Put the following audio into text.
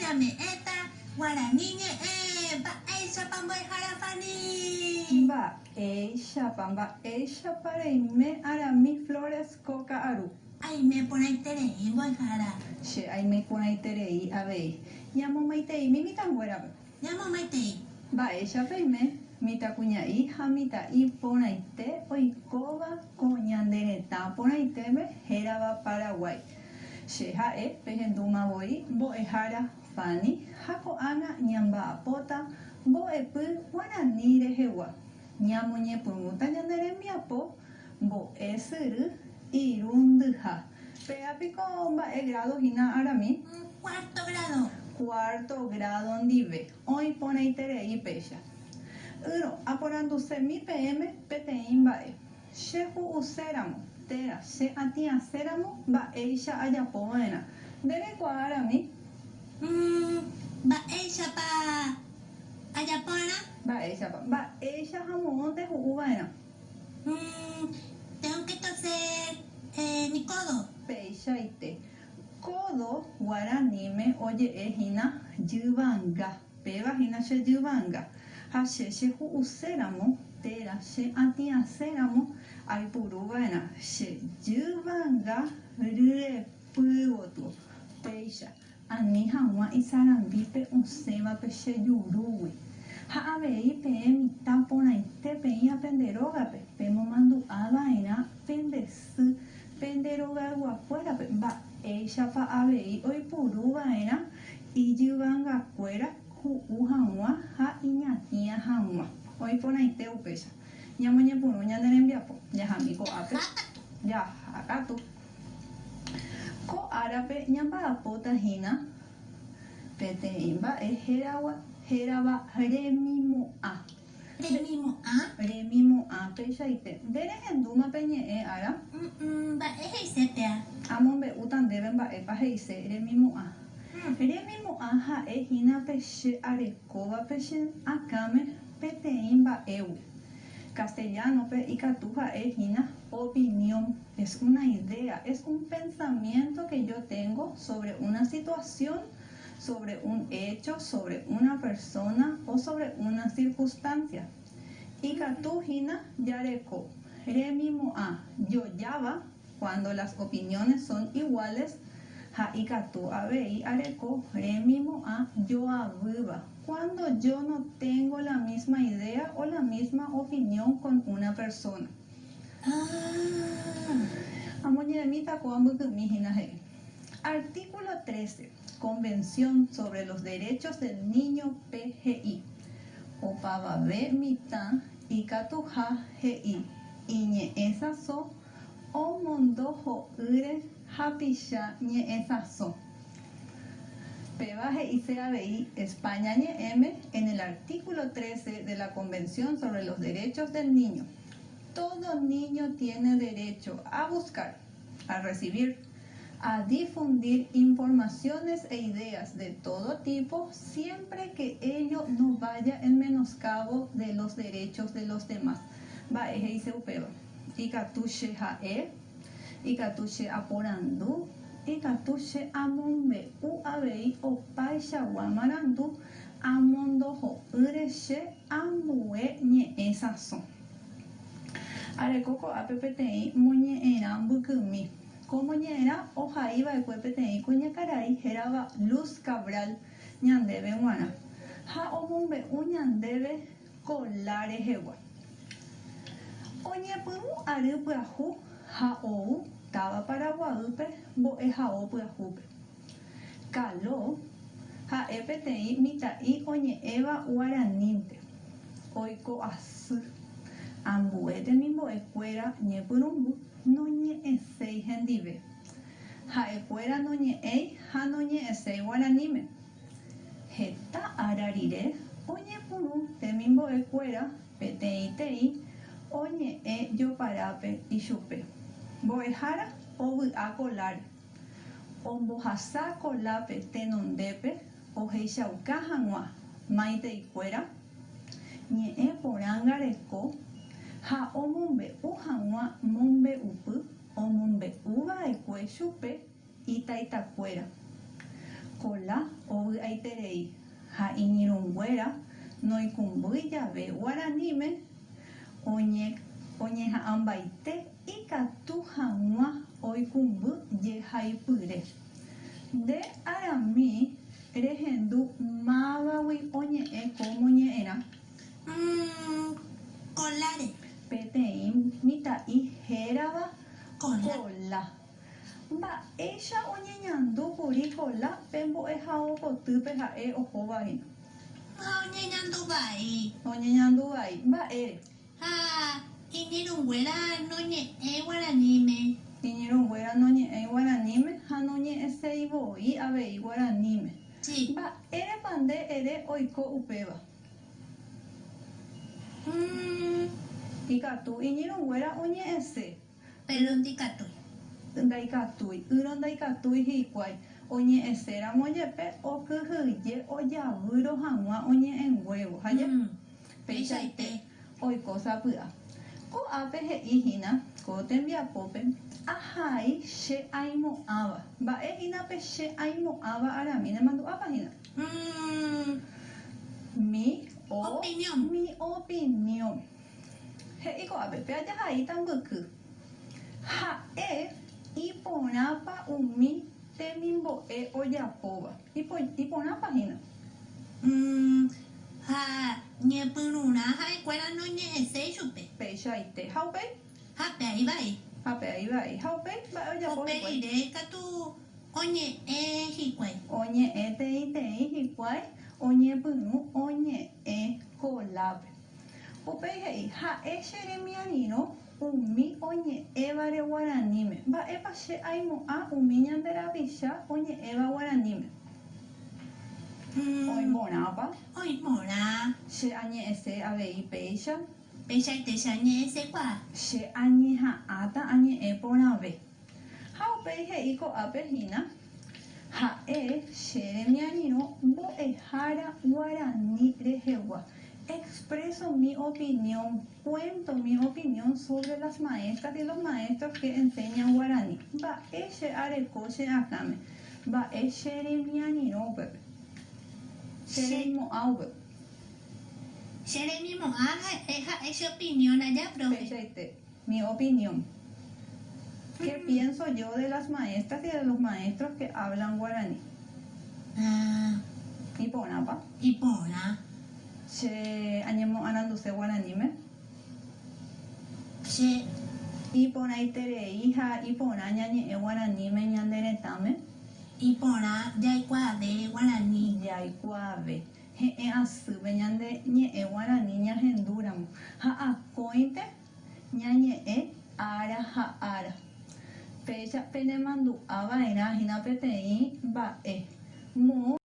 Ñame eta guaraní mba'éichapa mbo'eharafani. Mba'éichapa reime arami Flores ko ka'aru. Aime porãiterei mbo'ehára. Che aime porãiterei avei. Ñamomaitei mitãnguérape. Ñamomaitei. Mba'éichapa reime mitãkuña'i ha mitã'i porãite oikóva ko ñane retã porãitépe hérava Paraguay. Che ha'e pehendúmavoi mbo'ehára Fanny ha ko'ág̃a ñamba'apóta mbo'epy Guarani rehegua. Ñamoñepyrũta ñane rembiapo mbo'e syry irundyha. Péapiko mba'e grado hína arami? Cuarto grado ndive. Oiporãiterei péicha. Yro aporandusemi PM peteĩ mba'e. Chehu'uséramo térã che ati'aséramo mba'éicha ajapova'erã. Nderekuaa arami? Mba'éichapa ajapova'erã? Mba'éicha ha moõnte hu'uva'erã. Tengo que toser mi codo. Péichaite. Codo guaraníme oje'ehína jyvanga. Pévahína che jyvanga. Ha che chehu'uséramo térã che ati'aséramo aipurúva'erã che jyvanga ryepývotu. Péicha. Ani hag̃ua isarambípe osẽvape che jurúgui. Ha avei peẽ mitã porãite peĩ apenderógape pemomandu'ava'erã pendesy penderogayguakuérape mba'éichapa avei oipurúva'erã ijyvangakuéra hu'u hag̃ua ha iñatĩa hag̃ua. Oiporãite upéicha. Ñamoñepyrũ ñane rembiapo. Jahami ko'ápe. Jaha katu. Ko'árape ñamba'apóta hína peteĩ mba'e hérava remimo'ã. Remimo'ã péichaite. Nderehendúmape ñe'ẽ ára? Mba'e he'isépea. Amombe'úta ndéve mba'épa he'ise remimo'ã. Remimo'ã ha'e hínape che arekóvape che akáme peteĩ mba'évo. Castellanope ikatu ha'e hína opinión. Es una idea, es un pensamiento que yo tengo sobre una situación, sobre un hecho, sobre una persona o sobre una circunstancia. Ikatu hína yareko. Remimo'ã yojáva cuando las opiniones son iguales. Ha ikatu avei areko remimo'ã joavýva cuando yo no tengo la misma idea o la misma opinión con una persona. Amoñemita ko'ãmbykymi hína he'i. Artículo 13. Convención sobre los Derechos del Niño PGI. Opavave mitã ikatuha he'i iñe'ẽsãso omondoho'ýre hapicha ñe'ẽsãso. Peva he'ise avei España ñe'ẽme en el artículo 13 de la Convención sobre los Derechos del Niño. Todo niño tiene derecho a buscar, a recibir, a difundir informaciones e ideas de todo tipo siempre que ello no vaya en menoscabo de los derechos de los demás. Mba'e he'ise upéva. Ikatu che ha'e, ikatu che aporandu, ikatu che amombe'u avei opaichagua marandu amondoho'ýre che ambue ñe'ẽsãso. Areko ko'ápe peteĩ moñe'ẽrã mbykymi. Komoñe'ẽrã ohaíva'ekue peteĩ kuñakarai hérava Luz Cabral ñandéve g̃uarã ha omombe'u ñandéve kola rehegua. Oñepyrũ ary pyahu ha ou táva Paraguaýpe mbo'ehao pyahúpe. Kalo ha'e peteĩ mitã'i oñe'ẽva Guaranínte. Oiko asy. Ambuéte nimbo'ekuéra ñepyrũmby noñe'ẽséi hendive. Ha'ekuéra noñe'ẽi ha noñe'ẽséi Guaraníme. Heta ára rire oñepyrũ temimbo'ekuéra peteĩteĩ oñe'ẽ Joparápe ichupe. Mbo'ehára ovy'a koláre. Ombohasa kolápe tenondépe oheichauka hag̃ua maiteikuéra ñe'ẽ porãnga reko ha omombe'u hag̃ua mombe'upy omombe'úva'ekue chupe itaitakuéra. kola ovy aiterei ha iñirũnguéra noikũmbýi jave Guaraníme oñeha'ãmbaite ikatu hag̃ua oikũmby jehaipyre. Nde arami rehendu mávagui oñe'ẽ ko moñe'ẽrã Colare. peteĩ mitã'i hérava Cola. kola. Mba'éicha oñeñandúkuri kola pe mbo'ehao kotýpe ha'e ohovahína. Oñeñandu vai. Oñeñanduvai mba'ére. Iñirũnguéra noñe'ẽ Guaraníme. Iñirũnguéra noñe'ẽ Guaraníme ha noñe'ẽseivoi avei Guaraníme. Sí. Mba'érepa nde ere oiko upéva. Ikatu iñirũnguéra oñe'ẽse. Pero ndikatúi. Ndaikatúi, ýro ndaikatúi hikuái. Oñe'ẽséramo jepe okyhyje ojavýro hag̃ua oñe'ẽnguévo. Haja Péichaite. oikosapy'a. Ko'ápe he'íhina ko tembiapópe ahai che aimo'ãva. Mba'éhínape che aimo'ãva arami nemandu'ápahína. Opinión. Mi opinión. He'i ko'ápe pe ajahai tambyky. Ha'e iporãpa umi temimbo'e ojapóva. Iporãpahína. Ñepyrũrã ha'ekuéra noñe'ẽséi chupe. Péichaite. Ha upéi? Hapeai vai. Hapeai vai. Ha upéi? Mba'e ojapo hikuái. Uperire katu oñe'ẽ hikuái. Oñe'ẽ teĩteĩ hikuái oñepyrũ oñe'ẽ kolápe. Upéi he'i ha'e che remiarirõ umi oñe'ẽvare Guaraníme. Mba'épa che aimo'ã umi ñande rapicha oñe'ẽva Guaraníme. Oiporãpa Oimorã. che añe'ẽse avei péicha Péichaite che añe'ẽsekuaa. che añeha'ãta añe'ẽ porãve. Ha upéi he'i ko'ápe hína ha'e che remiarirõ mbo'ehára Guarani rehegua. Expreso mi opinión, cuento mi opinión sobre las maestras y los maestros que enseñan guaraní. Mba'e che areko che akãme. Mba'e che remiarirõ upépe. Che reimo'ã upépe. Cheremimo'ã ha'e che opinión aja, profe. Péichaite, mi opinión. ¿Qué pienso yo de las maestras y de los maestros que hablan guaraní? Iporãpa. Iporã. Che añemo'ãranduse Guaraníme. Che Iporãiterei ha iporã ñañe'ẽ Guaraníme ñande retãme. iporã jaikuaave Guarani. Jaikuaave. He'ẽ asýpe ñande ñe'ẽ Guarani ñahendúramo. Ha akóinte ñañe'ẽ ára ha ára. Péicha penemandu'ava'erã hína peteĩ mba'e.